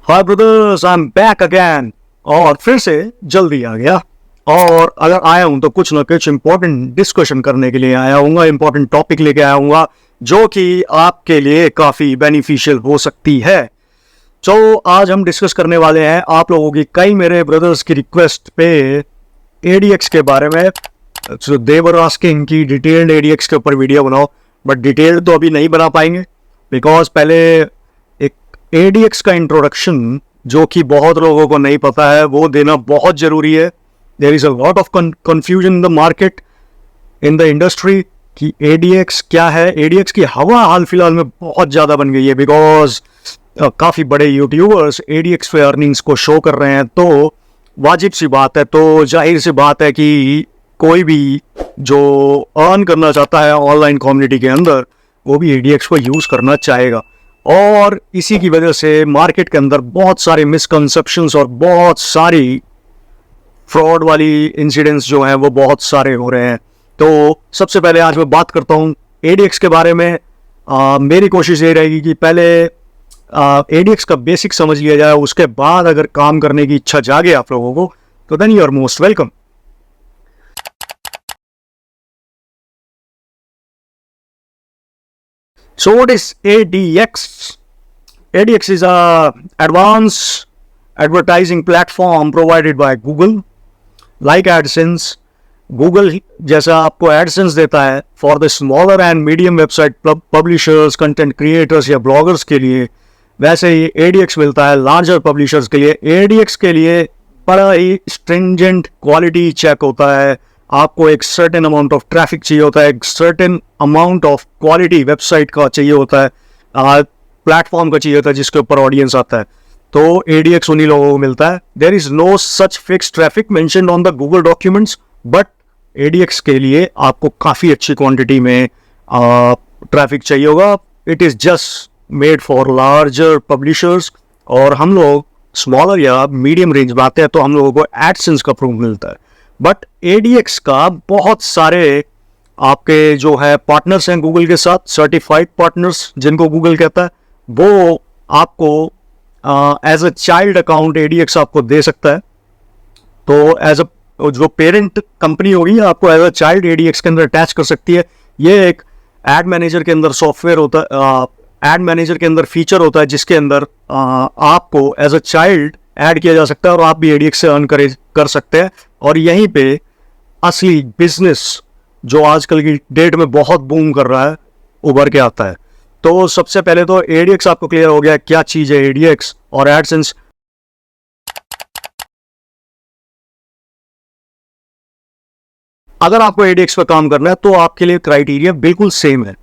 Hi brothers, I am back again. और फिर से जल्दी आ गया। और अगर आया हूं तो कुछ ना कुछ इंपॉर्टेंट डिस्कशन करने के लिए आया हूँ, इंपॉर्टेंट टॉपिक लेके आया हूँ जो कि आपके लिए काफी बेनिफिशियल हो सकती है। तो आज हम डिस्कस करने वाले हैं आप लोगों की कई मेरे ब्रदर्स की रिक्वेस्ट पे एडीएक्स के बारे में। सो दे वर आस्किंग कि डिटेल्ड एडीएक्स के ऊपर वीडियो बनाओ, बट डिटेल तो अभी नहीं बना पाएंगे बिकॉज पहले एक एडीएक्स का इंट्रोडक्शन जो कि बहुत लोगों को नहीं पता है वो देना बहुत जरूरी है। There is a lot of confusion in the market, in the industry कि एडीएक्स क्या है। एडीएक्स की हवा हाल फिलहाल में बहुत ज़्यादा बन गई है बिकॉज काफ़ी बड़े यूट्यूबर्स एडीएक्स पे अर्निंग्स को शो कर रहे हैं। तो वाजिब सी बात है, तो जाहिर सी बात है कि कोई भी जो अर्न करना चाहता है ऑनलाइन कम्युनिटी के अंदर वो भी एडीएक्स को यूज़ करना चाहेगा। और इसी की वजह से मार्केट के अंदर बहुत सारे मिसकंसेप्शंस और बहुत सारी फ्रॉड वाली इंसिडेंट्स जो हैं वो बहुत सारे हो रहे हैं। तो सबसे पहले आज मैं बात करता हूँ एडीएक्स के बारे में। मेरी कोशिश ये रहेगी कि पहले एडीएक्स का बेसिक समझ लिया जाए, उसके बाद अगर काम करने की इच्छा जागे आप लोगों को तो then you are most welcome. So what is ADX? ADX is a advanced advertising platform provided by Google, like AdSense. Google जैसा आपको AdSense देता है for the smaller and medium website publishers, content creators या bloggers के लिए, वैसे ही ADX मिलता है larger publishers के लिए। ADX के लिए बड़ा ही stringent quality check होता है, आपको एक सर्टेन अमाउंट ऑफ ट्रैफिक चाहिए होता है, एक certain amount of quality website का चाहिए होता है, प्लेटफॉर्म का चाहिए होता है जिसके ऊपर ऑडियंस आता है। तो एडीएक्स उन्हीं लोगों को मिलता है। There is no such fix traffic mentioned on the Google documents, but ADX के लिए आपको काफ़ी अच्छी क्वांटिटी में ट्रैफिक चाहिए होगा। It is just made for larger publishers, और हम लोग स्मॉलर या मीडियम रेंज में आते हैं तो हम लोगों को एडसेंस का प्रूफ मिलता है। बट एडीएक्स का बहुत सारे आपके जो है पार्टनर्स हैं गूगल के साथ, सर्टिफाइड पार्टनर्स जिनको गूगल कहता है, वो आपको as a child account ADX आपको दे सकता है। तो एज अ जो पेरेंट कंपनी होगी आपको एज अ चाइल्ड एडीएक्स के अंदर अटैच कर सकती है। ये एक एड मैनेजर के अंदर सॉफ्टवेयर होता है, एड मैनेजर के अंदर फीचर होता है जिसके अंदर आपको एज अ चाइल्ड ऐड किया जा सकता है और आप भी एडीएक्स से अर्न कर सकते हैं। और यहीं पे असली बिजनेस जो आजकल की डेट में बहुत बूम कर रहा है उभर के आता है। तो सबसे पहले तो एडीएक्स आपको क्लियर हो गया क्या चीज़ है एडीएक्स और एडसेंस। अगर आपको एडीएक्स पर काम करना है तो आपके लिए क्राइटेरिया बिल्कुल सेम है।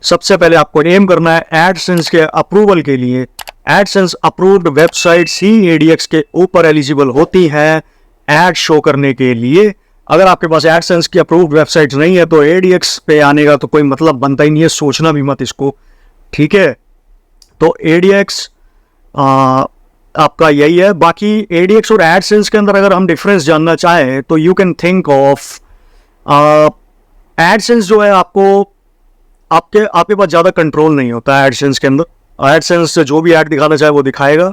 सबसे पहले आपको एम करना है एडसेंस के अप्रूवल के लिए। एडसेंस अप्रूव्ड वेबसाइट्स ही एडीएक्स के ऊपर एलिजिबल होती हैं एड शो करने के लिए। अगर आपके पास एडसेंस की अप्रूव्ड वेबसाइट नहीं है तो एडीएक्स पे आने का तो कोई मतलब बनता ही नहीं है, सोचना भी मत इसको, ठीक है। तो एडीएक्स आपका यही है। बाकी एडीएक्स और एडसेंस के अंदर अगर हम डिफरेंस जानना चाहें तो you can think of AdSense जो है आपके पास ज़्यादा कंट्रोल नहीं होता है एडसेंस के अंदर। एडसेंस जो भी ऐड दिखाना चाहे वो दिखाएगा।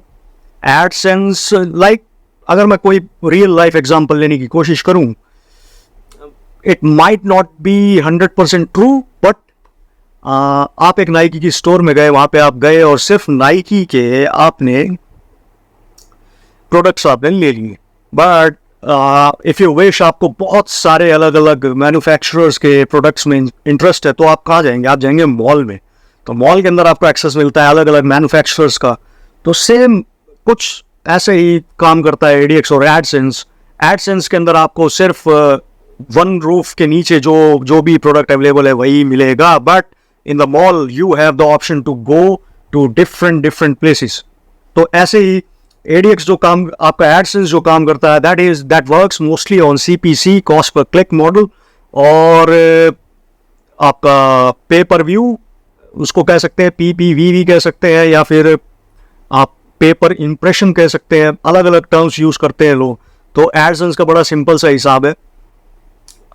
एडसेंस लाइक अगर मैं कोई रियल लाइफ एग्जांपल लेने की कोशिश करूं, it might not be 100% true, but आप एक नाइकी की स्टोर में गए, वहां पे आप गए और सिर्फ नाइकी के आपने प्रोडक्ट्स आपने ले लिए। बट इफ़ यू विश आपको बहुत सारे अलग अलग मैन्युफैक्चरर्स के प्रोडक्ट्स में इंटरेस्ट है तो आप कहाँ जाएंगे? आप जाएंगे मॉल में। तो मॉल के अंदर आपको एक्सेस मिलता है अलग अलग मैन्युफैक्चरर्स का। तो सेम कुछ ऐसे ही काम करता है एडीएक्स और एडसेंस। एडसेंस के अंदर आपको सिर्फ वन रूफ के नीचे जो भी प्रोडक्ट अवेलेबल है वही मिलेगा, but in the mall you have the option to go to different places. तो ऐसे ही एडीएक्स जो काम आपका एडसेंस जो काम करता है that works mostly on CPC, cost per click model, और आपका पे पर व्यू उसको कह सकते हैं, पीपीवी कह सकते हैं, या फिर आप पेपर इंप्रेशन कह सकते हैं। अलग अलग टर्म्स यूज करते हैं लोग। तो एडसेंस का बड़ा सिंपल सा हिसाब है,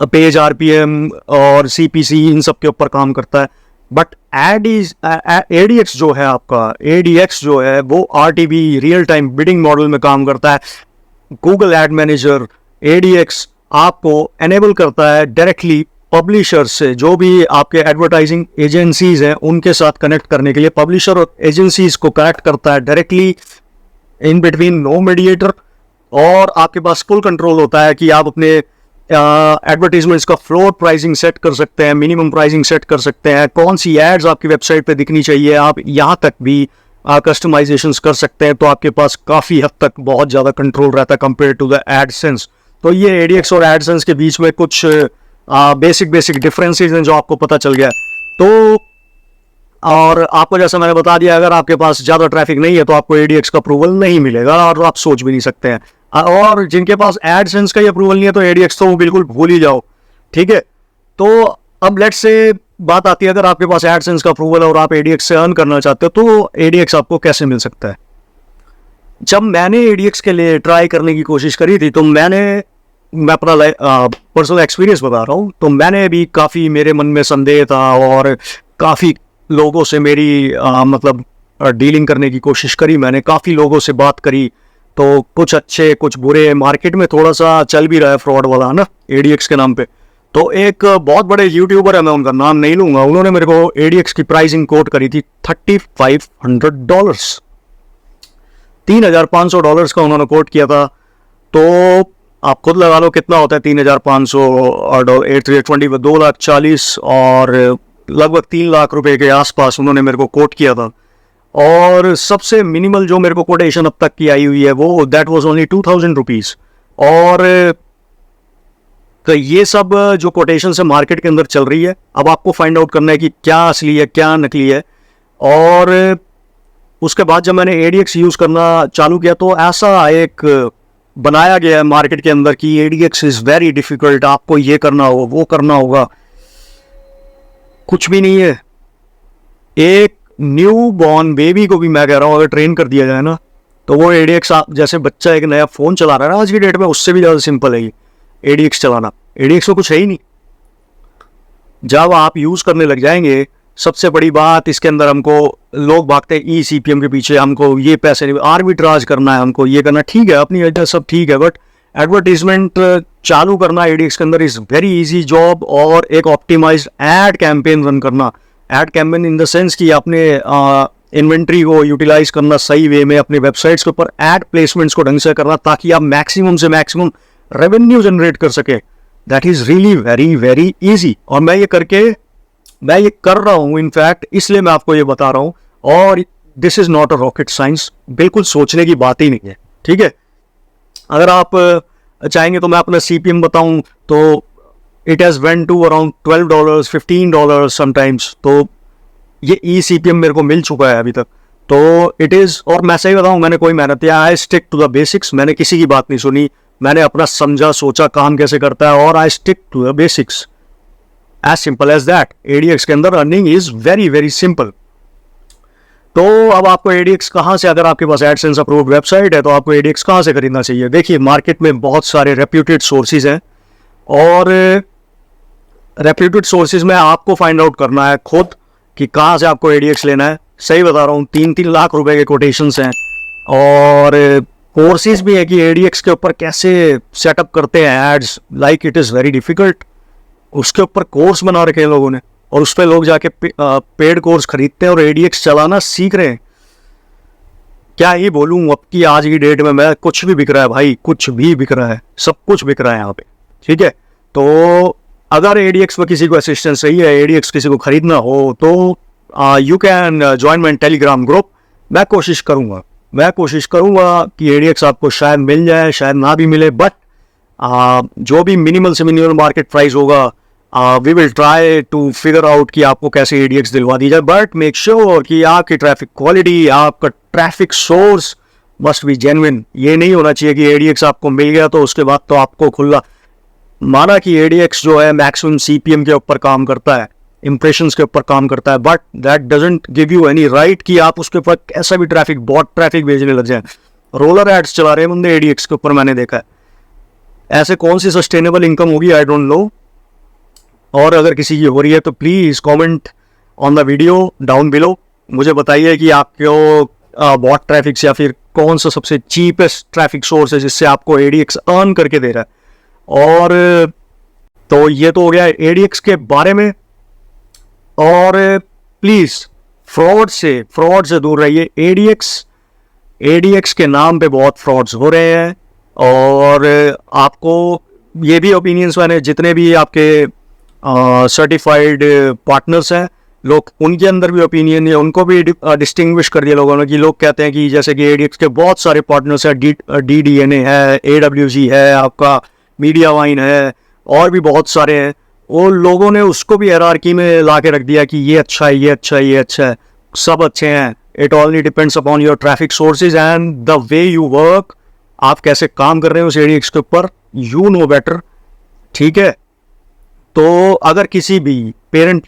पेज आरपीएम और सीपीसी इन सब के ऊपर काम करता है। बट ADX जो है आपका, ADX जो है वो RTB real time bidding model में काम करता है। गूगल एड मैनेजर ADX आपको एनेबल करता है डायरेक्टली पब्लिशर से, जो भी आपके एडवर्टाइजिंग एजेंसीज हैं उनके साथ कनेक्ट करने के लिए पब्लिशर और एजेंसीज को कनेक्ट करता है directly, in between no mediator. और आपके पास फुल कंट्रोल होता है कि आप अपने एडवर्टीजमेंट्स का फ्लोर प्राइसिंग सेट कर सकते हैं, मिनिमम प्राइसिंग सेट कर सकते हैं, कौन सी एड्स आपकी वेबसाइट पे दिखनी चाहिए, आप यहाँ तक भी कस्टमाइजेशंस कर सकते हैं। तो आपके पास काफ़ी हद तक बहुत ज़्यादा कंट्रोल रहता है कंपेयर टू द एडसेंस। तो ये ADX और एडसेंस के बीच में कुछ बेसिक डिफरेंसेस हैं जो आपको पता चल गया। तो और आपको जैसा मैंने बता दिया, अगर आपके पास ज़्यादा ट्रैफिक नहीं है तो आपको ADX का अप्रूवल नहीं मिलेगा, और आप सोच भी नहीं सकते हैं। और जिनके पास एडसेंस का ही अप्रूवल नहीं है तो ADX तो वो बिल्कुल भूल ही जाओ, ठीक है। तो अब लेट्स से बात आती है, अगर आपके पास एडसेंस का अप्रूवल है और आप ADX से अर्न करना चाहते हो तो ADX आपको कैसे मिल सकता है। जब मैंने ADX के लिए ट्राई करने की कोशिश करी थी तो मैं अपना पर्सनल एक्सपीरियंस बता रहा हूँ, तो मैंने भी काफ़ी, मेरे मन में संदेह था और काफ़ी लोगों से मेरी मतलब डीलिंग करने की कोशिश करी। मैंने काफ़ी लोगों से बात करी, तो कुछ अच्छे कुछ बुरे, मार्केट में थोड़ा सा चल भी रहा है फ्रॉड वाला ना ADX के नाम पे। तो एक बहुत बड़े यूट्यूबर है, मैं उनका नाम नहीं लूँगा, उन्होंने मेरे को ADX की प्राइसिंग कोट करी थी $3,500, $3,500 का उन्होंने कोट किया था। तो आप खुद लगा लो कितना होता है 3,500 और 8,320, 2,40,000 और लगभग 3 लाख रुपए के आसपास उन्होंने मेरे को कोट किया था। और सबसे मिनिमल जो मेरे को कोटेशन अब तक की आई हुई है वो दैट वाज ओनली 2,000 रुपीज़। और तो ये सब जो कोटेशन से मार्केट के अंदर चल रही है, अब आपको फाइंड आउट करना है कि क्या असली है क्या नकली है। और उसके बाद जब मैंने ADX यूज़ करना चालू किया तो ऐसा एक बनाया गया है मार्केट के अंदर कि ADX इज़ वेरी डिफ़िकल्ट, आपको ये करना होगा वो करना होगा। कुछ भी नहीं है। एक न्यू बॉर्न बेबी को भी मैं कह रहा हूँ अगर ट्रेन कर दिया जाए ना, तो वो ADX, आप जैसे बच्चा एक नया फ़ोन चला रहा है ना आज की डेट में, उससे भी ज़्यादा सिंपल है ये ADX चलाना। ADX में कुछ है ही नहीं। जब आप यूज़ करने लग जाएंगे, सबसे बड़ी बात इसके अंदर, हमको लोग भागते हैं ECPM के पीछे, हमको ये पैसे नहीं, आर्बिट्राज करना है, हमको ये करना, ठीक है अपनी वजह सब ठीक है, बट एडवर्टीजमेंट चालू करना ADX के अंदर इज़ वेरी इजी जॉब। और एक ऑप्टिमाइज्ड एड कैंपेन रन करना, ad campaign in the sense कि अपने इन्वेंट्री को यूटिलाइज करना सही वे में, अपने वेबसाइट्स के ऊपर एड प्लेसमेंट्स को ढंग से करना ताकि आप मैक्सिमम से मैक्सिमम रेवेन्यू जनरेट कर सके। That is really very very easy. और मैं ये कर रहा हूँ इनफैक्ट, इसलिए मैं आपको ये बता रहा हूँ। और this is not a rocket science, बिल्कुल सोचने की बात ही नहीं है, ठीक है। अगर आप चाहेंगे तो मैं अपना CPM बताऊँ तो it has went to around $12, $15 sometimes. तो ये ECPM मेरे को मिल चुका है अभी तक, तो इट इज़। और मैं सही बताऊँ, मैंने कोई मेहनत किया, I stick to the basics, मैंने किसी की बात नहीं सुनी, मैंने अपना समझा सोचा काम कैसे करता है और I stick to the basics, as simple as that. ADX के अंदर earning is very very simple. तो अब आपको ADX कहाँ से, अगर आपके पास एडसेंस अप्रूव्ड वेबसाइट है तो आपको ADX कहाँ से खरीदना चाहिए। देखिए मार्केट में बहुत सारे रेप्यूटेड सोर्सेज हैं, और रेप्यूटेड सोर्सेज में आपको फाइंड आउट करना है खुद कि कहाँ से आपको ADX लेना है। सही बता रहा हूँ, 3-3 लाख रुपए के कोटेशंस हैं, और कोर्सेज भी है कि ADX के ऊपर कैसे सेटअप करते हैं ads, like it is very difficult. उसके ऊपर कोर्स बना रखे हैं लोगों ने, और उस पर लोग जाके पेड कोर्स खरीदते हैं और ADX चलाना सीख रहे हैं। क्या ही बोलूँ, अब की आज की डेट में मैं, कुछ भी बिक रहा है भाई, कुछ भी बिक रहा है, सब कुछ बिक रहा है यहाँ पे, ठीक है। तो अगर ADX में किसी को असिस्टेंस चाहिए, ADX किसी को खरीदना हो तो you can join my Telegram group. मैं कोशिश करूँगा कि ADX आपको शायद मिल जाए, शायद ना भी मिले, बट जो भी मिनिमल से मिनिमल मार्केट प्राइस होगा, we will try to figure out कि आपको कैसे ADX दिलवा दी जाए। बट मेक श्योर कि आपकी ट्रैफिक क्वालिटी, आपका traffic source must be genuine. ये नहीं होना चाहिए कि ADX आपको मिल गया तो उसके बाद तो आपको खुला, माना कि ADX जो है मैक्सिमम CPM के ऊपर काम करता है, इंप्रेशंस के ऊपर काम करता है, but that doesn't give you any right कि आप उसके ऊपर कैसा भी ट्रैफिक, बॉट ट्रैफिक भेजने लग जाए। रोलर एड्स चला रहे हैं बंदे ADX के ऊपर, मैंने देखा है। ऐसे कौन सी सस्टेनेबल इनकम होगी, आई डोंट नो। और अगर किसी की हो रही है तो please comment on the video down below. मुझे बताइए कि आपको बॉट ट्रैफिक से या फिर कौन सा सबसे चीपेस्ट ट्रैफिक सोर्स है जिससे आपको ADX अर्न करके दे रहा है। और तो ये तो हो गया ADX के बारे में। और प्लीज फ्रॉड से दूर रहिए। ADX के नाम पे बहुत फ्रॉड्स हो रहे हैं। और आपको ये भी ओपिनियंस मैंने जितने भी आपके सर्टिफाइड पार्टनर्स हैं, लोग उनके अंदर भी ओपिनियन है, उनको भी डिस्टिंग्विश कर दिया लोगों ने कि लोग कहते हैं कि जैसे कि ADX के बहुत सारे पार्टनर्स हैं, DDNA है, AWG है, आपका मीडिया वाइन है, और भी बहुत सारे हैं। वो लोगों ने उसको भी हायरार्की में ला के रख दिया कि ये अच्छा है, ये अच्छा है, ये अच्छा है, सब अच्छे हैं। It only depends upon your traffic sources and the way you work. आप कैसे काम कर रहे हो उस ADX के ऊपर, यू नो बेटर। ठीक है, तो अगर किसी भी पेरेंट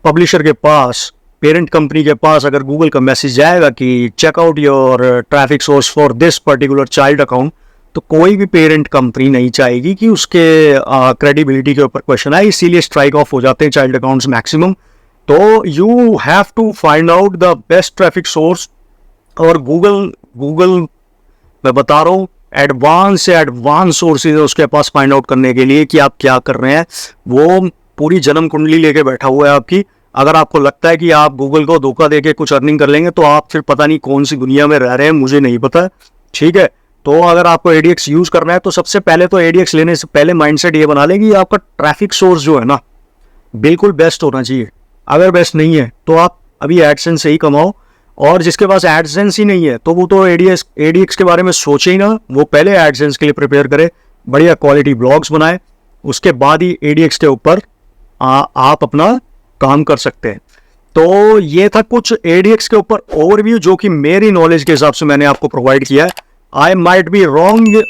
पब्लिशर के पास, पेरेंट कंपनी के पास अगर गूगल का मैसेज जाएगा कि check out your traffic source for this particular child account, तो कोई भी पेरेंट कंपनी नहीं चाहेगी कि उसके क्रेडिबिलिटी के ऊपर क्वेश्चन आए, इसीलिए स्ट्राइक ऑफ हो जाते हैं चाइल्ड अकाउंट्स मैक्सिमम। तो you have to find out the best traffic source. और गूगल मैं बता रहा हूँ, एडवांस से एडवांस सोर्सेज है उसके पास फाइंड आउट करने के लिए कि आप क्या कर रहे हैं। वो पूरी जन्म कुंडली लेके बैठा हुआ है आपकी। अगर आपको लगता है कि आप गूगल को धोखा देके कुछ अर्निंग कर लेंगे, तो आप फिर पता नहीं कौन सी दुनिया में रह रहे हैं, मुझे नहीं पता। ठीक है, तो अगर आपको ADX यूज करना है तो सबसे पहले तो ADX लेने से पहले माइंडसेट ये बना लें कि आपका ट्रैफिक सोर्स जो है ना, बिल्कुल बेस्ट होना चाहिए। अगर बेस्ट नहीं है तो आप अभी एडसेंस से ही कमाओ। और जिसके पास एडसेंस ही नहीं है तो वो तो ADX के बारे में सोचे ही ना, वो पहले एडसेंस के लिए प्रिपेयर करे, बढ़िया क्वालिटी ब्लॉग्स बनाए, उसके बाद ही ADX के ऊपर आप अपना काम कर सकते हैं। तो ये था कुछ ADX के ऊपर ओवरव्यू, जो कि मेरी नॉलेज के हिसाब से मैंने आपको प्रोवाइड किया है। आई माइट बी रॉन्ग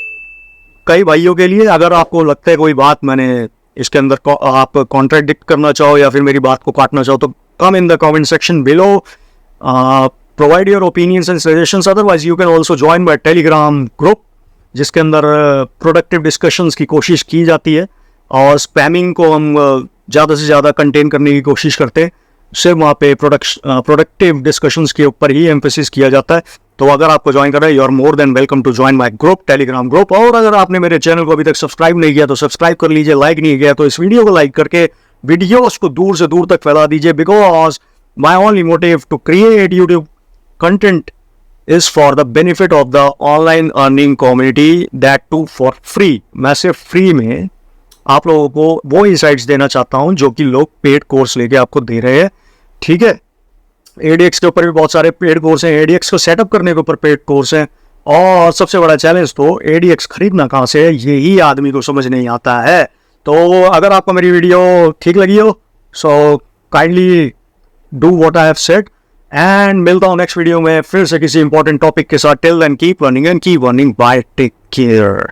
कई भाइयों के लिए। अगर आपको लगता है कोई बात मैंने इसके अंदर आप कॉन्ट्रडिक्ट करना चाहो या फिर मेरी बात को काटना चाहो, तो come in the comment section below, provide your opinions and suggestions. Otherwise you can also join my Telegram group, जिसके अंदर प्रोडक्टिव डिस्कशंस की कोशिश की जाती है और स्पैमिंग को हम ज़्यादा से ज़्यादा कंटेन करने की कोशिश करते हैं। सिर्फ वहाँ पे प्रोडक्टिव डिस्कशंस के ऊपर ही एम्फेसिस किया जाता है। तो अगर आपको ज्वाइन करना है, you are more than welcome to join my group, Telegram group. और अगर आपने मेरे चैनल को अभी तक सब्सक्राइब नहीं किया तो सब्सक्राइब कर लीजिए, लाइक नहीं किया तो इस वीडियो को लाइक करके वीडियोस को दूर से दूर तक फैला दीजिए। Because my only motive to create YouTube content is for the benefit of the online earning community, that too for free. मैं सिर्फ फ्री में आप लोगों को वो इनसाइट्स देना चाहता हूं जो कि लोग पेड कोर्स लेके आपको दे रहे हैं। ठीक है, ADX के ऊपर भी बहुत सारे पेड कोर्स हैं, ADX को सेटअप करने के ऊपर पेड कोर्स हैं। और सबसे बड़ा चैलेंज तो ADX खरीदना कहाँ से है, यही आदमी को समझ नहीं आता है। तो अगर आपको मेरी वीडियो ठीक लगी हो, so kindly do what I have said, and मिलता हूँ नेक्स्ट वीडियो में फिर से किसी इंपॉर्टेंट टॉपिक के साथ। Till then keep running and keep running, bye, take care.